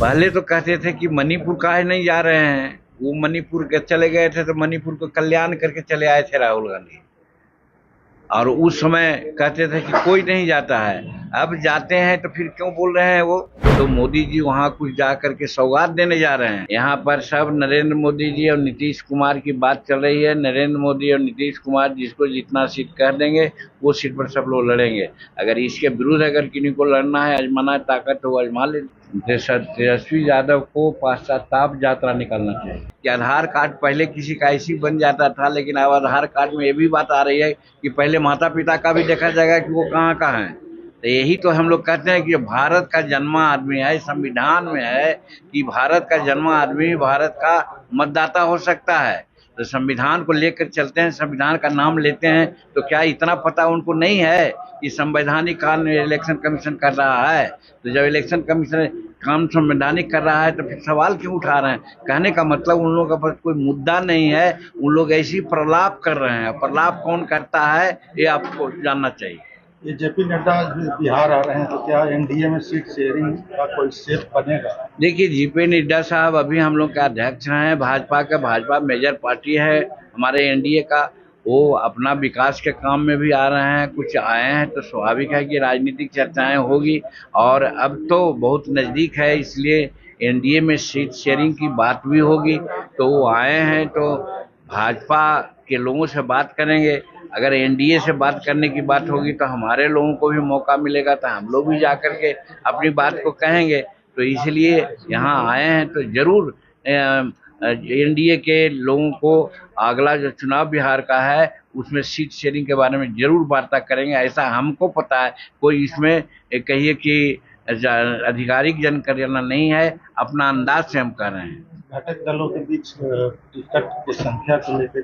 पहले तो कहते थे कि मणिपुर काहे नहीं जा रहे हैं। वो मणिपुर के चले गए थे तो मणिपुर को कल्याण करके चले आए थे राहुल गांधी। और उस समय कहते थे कि कोई नहीं जाता है। अब जाते हैं तो फिर क्यों बोल रहे हैं वो। तो मोदी जी वहां कुछ जा करके सौगात देने जा रहे हैं। यहाँ पर सब नरेंद्र मोदी जी और नीतीश कुमार की बात चल रही है। नरेंद्र मोदी और नीतीश कुमार जिसको जितना सीट कह देंगे वो सीट पर सब लोग लड़ेंगे। अगर इसके विरुद्ध अगर किन्हीं को लड़ना है, आजमाना है ताकत, तो वो आजमा ले। तेजस्वी यादव को पश्चाताप यात्रा निकालना चाहिए कि आधार कार्ड पहले किसी का ऐसी बन जाता था, लेकिन अब आधार कार्ड में ये भी बात आ रही है कि पहले माता पिता का भी देखा जाएगा कि वो कहाँ का है। तो यही तो हम लोग कहते हैं कि भारत का जन्मा आदमी है, संविधान में है कि भारत का जन्मा आदमी भारत का मतदाता हो सकता है। तो संविधान को लेकर चलते हैं, संविधान का नाम लेते हैं। तो क्या इतना पता उनको नहीं है कि संवैधानिक काम इलेक्शन कमीशन कर रहा है। तो जब इलेक्शन कमीशन काम संवैधानिक कर रहा है तो फिर सवाल क्यों उठा रहे हैं। कहने का मतलब उन लोगों के पास कोई मुद्दा नहीं है, उन लोग ऐसी प्रलाप कर रहे हैं। प्रलाप कौन करता है ये आपको जानना चाहिए। ये जेपी नड्डा बिहार आ रहे हैं तो क्या एनडीए में सीट शेयरिंग का कोई शेप बनेगा? देखिए, जेपी नड्डा साहब अभी हम लोग के अध्यक्ष हैं भाजपा का। भाजपा मेजर पार्टी है हमारे एनडीए का। वो अपना विकास के काम में भी आ रहे हैं, कुछ आए हैं तो स्वाभाविक है कि राजनीतिक चर्चाएं होगी। और अब तो बहुत नजदीक है, इसलिए एनडीए में सीट शेयरिंग की बात भी होगी। तो वो आए हैं तो भाजपा के लोगों से बात करेंगे। अगर एनडीए से बात करने की बात होगी तो हमारे लोगों को भी मौका मिलेगा, तो हम लोग भी जाकर के अपनी बात को कहेंगे। तो इसलिए यहाँ आए हैं तो जरूर एनडीए के लोगों को अगला जो चुनाव बिहार का है उसमें सीट शेयरिंग के बारे में जरूर वार्ता करेंगे। ऐसा हमको पता है, कोई इसमें कहिए कि आधिकारिक जानकारी नहीं है, अपना अंदाज से हम कर रहे हैं। घटक दलों के बीच टिकट की संख्या को लेकर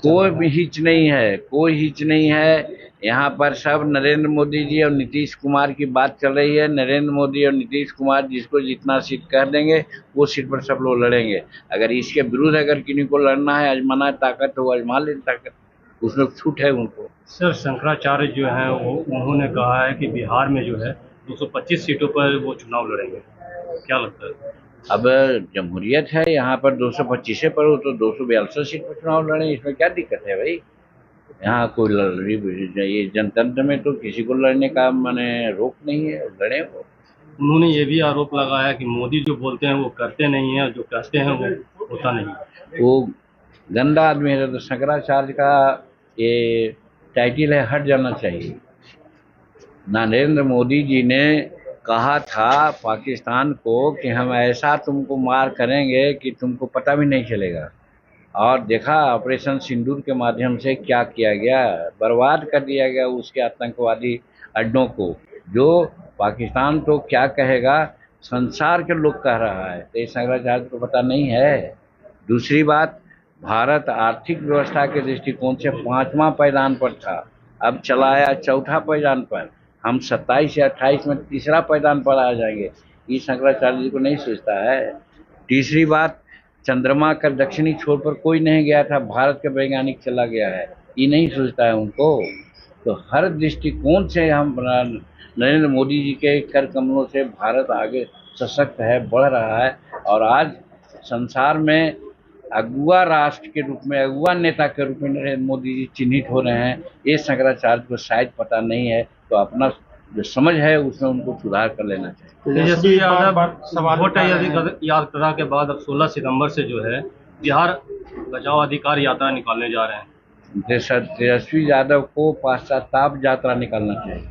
कोई भी हिच नहीं है, कोई हिच नहीं है। यहाँ पर सब नरेंद्र मोदी जी और नीतीश कुमार की बात चल रही है। नरेंद्र मोदी और नीतीश कुमार जिसको जितना सीट कह देंगे वो सीट पर सब लोग लड़ेंगे। अगर इसके विरुद्ध अगर किन्हीं को लड़ना है, आजमाना है ताकत, तो वो आजमा ले ताकत, उसमें छूट है उनको। सर, शंकराचार्य जो है वो उन्होंने कहा है कि बिहार में जो है 225 सीटों पर वो चुनाव लड़ेंगे, क्या लगता है? अब जमहूरियत है, यहाँ पर 225 पर हो तो 242 सीट पर चुनाव लड़े, इसमें क्या दिक्कत है भाई। यहाँ कोई ये जनतंत्र में तो किसी को लड़ने का माने रोक नहीं है, लड़े वो। उन्होंने ये भी आरोप लगाया कि मोदी जो बोलते हैं वो करते नहीं है, जो कहते हैं वो होता नहीं। वो गंदा आदमी है। तो शंकराचार्य का ये टाइटल है, हट जाना चाहिए। नरेंद्र मोदी जी ने कहा था पाकिस्तान को कि हम ऐसा तुमको मार करेंगे कि तुमको पता भी नहीं चलेगा। और देखा ऑपरेशन सिंदूर के माध्यम से क्या किया गया, बर्बाद कर दिया गया उसके आतंकवादी अड्डों को। जो पाकिस्तान तो क्या कहेगा, संसार के लोग कह रहा है, तो शंकराचार्य को पता नहीं है। दूसरी बात, भारत आर्थिक व्यवस्था के दृष्टिकोण से 5वां पायदान पर था, अब चला आया 4था पायदान पर। हम 27 या 28 में 3रा पायदान पर आ जाएंगे। ये शंकराचार्य जी को नहीं सोचता है। तीसरी बात, चंद्रमा का दक्षिणी छोर पर कोई नहीं गया था, भारत के वैज्ञानिक चला गया है, ये नहीं सोचता है उनको। तो हर दृष्टिकोण से हम नरेंद्र मोदी जी के कर कमलों से भारत आगे सशक्त है, बढ़ रहा है। और आज संसार में अगुआ राष्ट्र के रूप में, अगुआ नेता के रूप में नरेंद्र मोदी जी चिन्हित हो रहे हैं। ये शंकराचार्य को शायद पता नहीं है, तो अपना जो समझ है उसमें उनको सुधार कर लेना चाहिए। तेजस्वी यादव वोट यात्रा के बाद अब 16 सितंबर से जो है बिहार बचाओ अधिकार यात्रा निकालने जा रहे हैं। तेजस्वी यादव को पश्चाताप यात्रा निकालना चाहिए,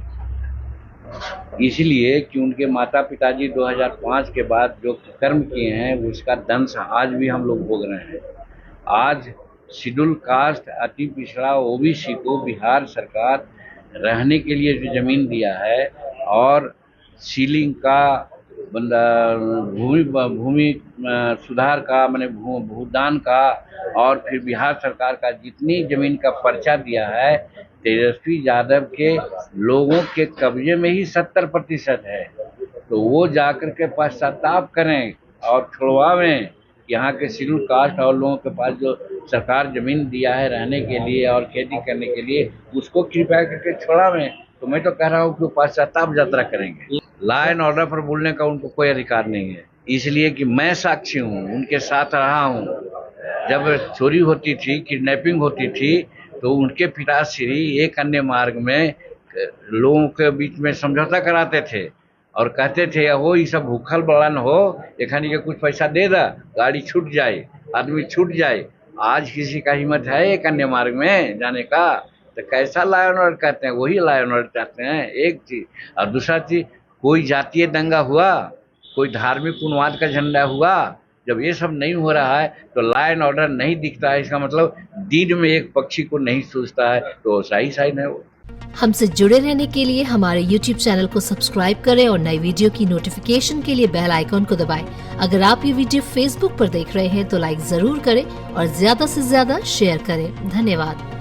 इसलिए कि उनके माता पिताजी 2005 के बाद जो कर्म किए हैं उसका दंश आज भी हम लोग भोग रहे हैं। आज शेड्यूल कास्ट, अति पिछड़ा ओबीसी को बिहार सरकार रहने के लिए जो जमीन दिया है और सीलिंग का, भूमि सुधार का, माने भूदान का, और फिर बिहार सरकार का जितनी जमीन का पर्चा दिया है, तेजस्वी यादव के लोगों के कब्जे में ही 70% है। तो वो जाकर के पश्चाताप करें और छुड़वावें। यहाँ के शेड्यूल कास्ट और लोगों के पास जो सरकार जमीन दिया है रहने के लिए और खेती करने के लिए, उसको कृपया करके छुड़ावें। तो मैं तो कह रहा हूँ कि पश्चाताप यात्रा करेंगे। लॉ एंड ऑर्डर पर बोलने का उनको कोई अधिकार नहीं है, इसलिए कि मैं साक्षी हूँ, उनके साथ रहा हूँ। जब चोरी होती थी, किडनैपिंग होती थी, तो उनके पिताश्री एक अन्य मार्ग में लोगों के बीच में समझौता कराते थे और कहते थे हो ये सब भूखल बड़न हो, एखनी के कुछ पैसा दे दा, गाड़ी छूट जाए, आदमी छूट जाए। आज किसी का हिम्मत है एक अन्य मार्ग में जाने का? तो कैसा लॉ एंड ऑर्डर कहते हैं? वही लॉ एंड ऑर्डर चाहते हैं, एक चीज। और दूसरा चीज, कोई जातीय दंगा हुआ, कोई धार्मिक उन्माद का झंडा हुआ, जब ये सब नहीं हो रहा है तो लॉ एंड ऑर्डर नहीं दिखता है, इसका मतलब दिन में एक पक्षी को नहीं सूझता है, तो सही साइन है वो। हमसे जुड़े रहने के लिए हमारे YouTube चैनल को सब्सक्राइब करें और नई वीडियो की नोटिफिकेशन के लिए बेल आइकॉन को दबाएं। अगर आप ये वीडियो Facebook पर देख रहे हैं तो लाइक जरूर करें और ज्यादा से ज्यादा शेयर करें। धन्यवाद।